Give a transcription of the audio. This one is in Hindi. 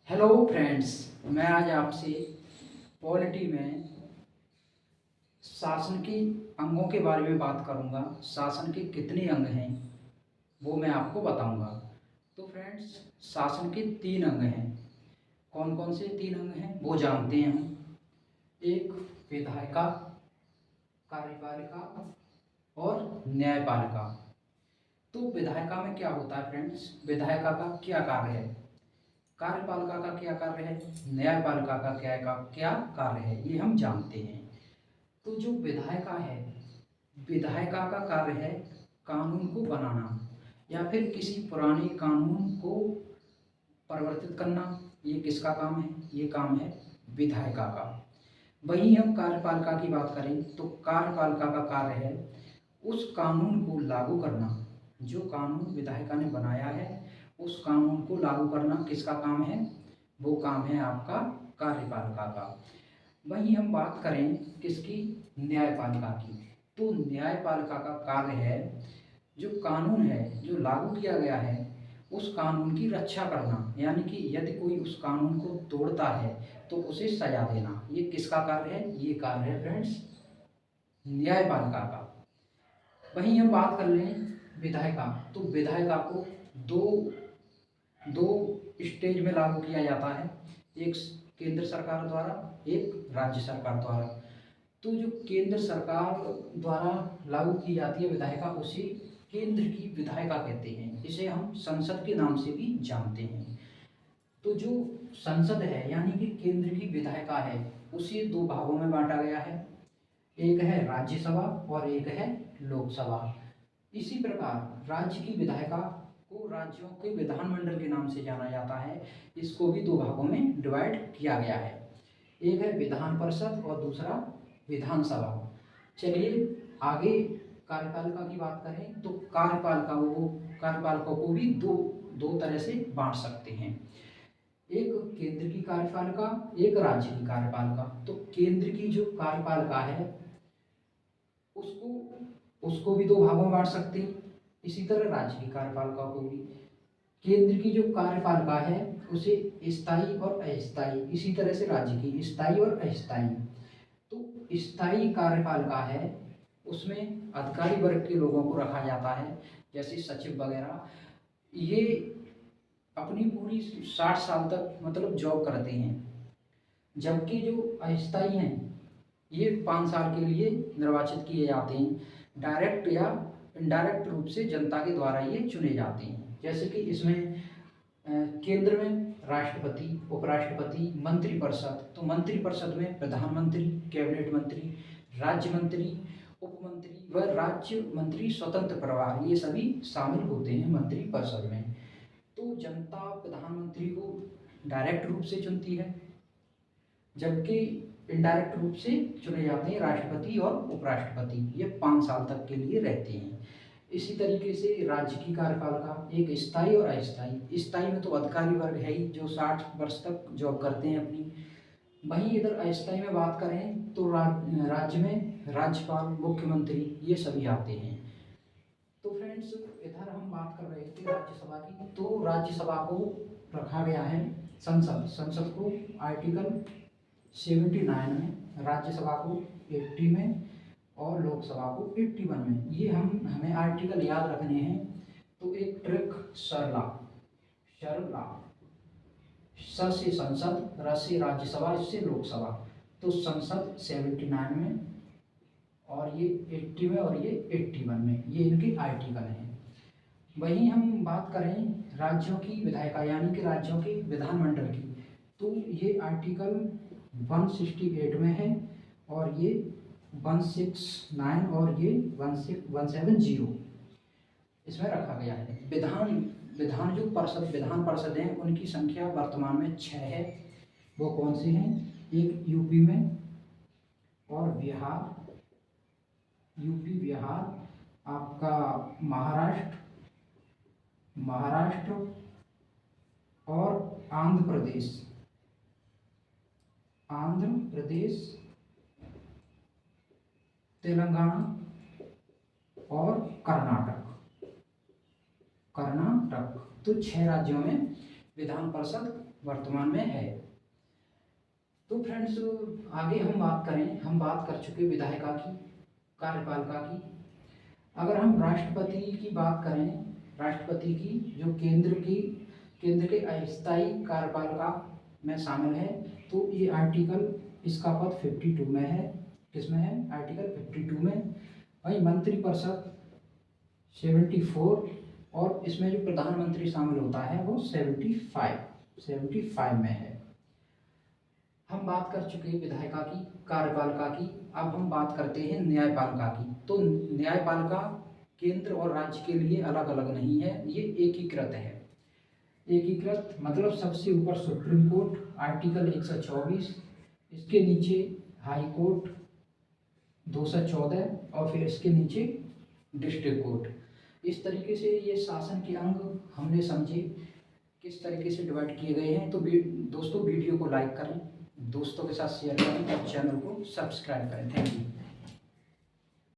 हेलो फ्रेंड्स, मैं आज आपसे पॉलिटी में शासन के अंगों के बारे में बात करूंगा। शासन के कितने अंग हैं वो मैं आपको बताऊंगा। तो फ्रेंड्स, शासन के तीन अंग हैं। कौन कौन से तीन अंग हैं वो जानते हैं हम। एक विधायिका, कार्यपालिका और न्यायपालिका। तो विधायिका में क्या होता है फ्रेंड्स, विधायिका का क्या कार्य है, कार्यपालिका का क्या कार्य है, न्यायपालिका का क्या कार्य है, ये हम जानते हैं। तो जो विधायिका है, विधायिका का कार्य है कानून को बनाना या फिर किसी पुराने कानून को परिवर्तित करना। ये किसका काम है, ये काम है विधायिका का। वहीं हम कार्यपालिका की बात करें तो कार्यपालिका का कार्य है उस कानून को लागू करना। जो कानून विधायिका ने बनाया है उस कानून को लागू करना किसका काम है, वो काम है आपका कार्यपालिका का। वहीं हम बात करें किसकी, न्यायपालिका की। तो न्यायपालिका का कार्य है जो कानून है जो लागू किया गया है उस कानून की रक्षा करना, यानी कि यदि कोई उस कानून को तोड़ता है तो उसे सजा देना। ये किसका कार्य है, ये कार्य है फ्रेंड्स न्यायपालिका का। वहीं हम बात कर लें विधायिका, तो विधायिका को दो दो स्टेज में लागू किया जाता है, एक केंद्र सरकार द्वारा, एक राज्य सरकार द्वारा। तो जो केंद्र सरकार द्वारा लागू की जाती है विधायिका उसे केंद्र की विधायिका कहते हैं। इसे हम संसद के नाम से भी जानते हैं। तो जो संसद है यानी कि केंद्र की विधायिका है उसे दो भागों में बांटा गया है, एक है राज्यसभा और एक है लोकसभा। इसी प्रकार राज्य की विधायिका को राज्यों के विधानमंडल के नाम से जाना जाता है। इसको भी दो भागों में डिवाइड किया गया है, एक है विधान परिषद और दूसरा विधानसभा। चलिए आगे कार्यपालिका की बात करें तो कार्यपालिका को भी दो दो तरह से बांट सकते हैं, एक केंद्र की कार्यपालिका, एक राज्य की कार्यपालिका। तो केंद्र की जो कार्यपालिका है उसको उसको भी दो भागों में बांट सकते हैं। इसी तरह राज्य की कार्यपालिका को भी। केंद्र की जो कार्यपालिका है उसे स्थायी और अस्थायी, इसी तरह से राज्य की स्थायी और अस्थायी। तो स्थायी कार्यपालिका है उसमें अधिकारी वर्ग के लोगों को रखा जाता है, जैसे सचिव वगैरह। ये अपनी पूरी 60 साल तक मतलब जॉब करते हैं। जबकि जो अस्थायी हैं ये 5 साल के लिए निर्वाचित किए जाते हैं, डायरेक्ट या इनडायरेक्ट रूप से जनता के द्वारा ये चुने जाते हैं। जैसे कि इसमें केंद्र में राष्ट्रपति, उपराष्ट्रपति, मंत्रिपरिषद। तो मंत्रिपरिषद में प्रधानमंत्री, कैबिनेट मंत्री, राज्य मंत्री, उपमंत्री व राज्य मंत्री स्वतंत्र प्रभार, ये सभी शामिल होते हैं मंत्रिपरिषद में। तो जनता प्रधानमंत्री को डायरेक्ट रूप से चुनती है, जबकि इनडायरेक्ट रूप से चुने जाते हैं राष्ट्रपति और उपराष्ट्रपति। ये 5 साल तक के लिए रहते हैं। इसी तरीके से राज्य की कार्यपालिका एक स्थायी और अस्थायी। स्थायी में तो अधिकारी वर्ग है ही जो 60 वर्ष तक जॉब करते हैं अपनी। वहीं इधर अस्थायी में बात करें तो राज्य में राज्यपाल, मुख्यमंत्री, ये सभी आते हैं। तो फ्रेंड्स, इधर हम बात कर रहे थे राज्यसभा की। तो राज्यसभा को रखा गया है संसद को आर्टिकल 79 में, राज्यसभा को 80 में और लोकसभा को 81 में। ये हमें आर्टिकल याद रखने हैं। तो एक ट्रिक, सरला सरला, स से संसद, र से राज्यसभा, इससे लोकसभा। तो संसद 79 में और ये 80 में और ये 81 में, ये इनके आर्टिकल हैं। वहीं हम बात करें राज्यों की विधायिका यानी कि राज्यों के विधानमंडल की, तो ये आर्टिकल 168 में है और ये 169 और ये 170 इसमें रखा गया है। विधान जो विधान परिषद हैं उनकी संख्या वर्तमान में 6 है। वो कौन से हैं, एक यूपी में और बिहार, यूपी, बिहार, आपका महाराष्ट्र और आंध्र प्रदेश, तेलंगाना और कर्नाटक। तो 6 राज्यों में विधान परिषद वर्तमान में है। तो फ्रेंड्स आगे हम बात कर चुके विधायिका की, कार्यपालिका की। अगर हम राष्ट्रपति की बात करें, राष्ट्रपति की जो केंद्र के अस्थायी कार्यपालिका में शामिल है, तो ये आर्टिकल इसका पद 52 में है। किसमें है? आर्टिकल 52 में। वही मंत्रिपरिषद 74 और इसमें जो प्रधानमंत्री शामिल होता है वो 75 में है। हम बात कर चुके विधायिका की, कार्यपालिका की। अब हम बात करते हैं न्यायपालिका की। तो न्यायपालिका केंद्र और राज्य के लिए अलग अलग नहीं है, ये एकीकृत है। एकीकृत मतलब सबसे ऊपर सुप्रीम कोर्ट आर्टिकल 124, इसके नीचे हाई कोर्ट 214 और फिर इसके नीचे डिस्ट्रिक्ट कोर्ट। इस तरीके से ये शासन के अंग हमने समझे किस तरीके से डिवाइड किए गए हैं। तो दोस्तों वीडियो को लाइक करें, दोस्तों के साथ शेयर करें और चैनल को सब्सक्राइब करें। Thank you.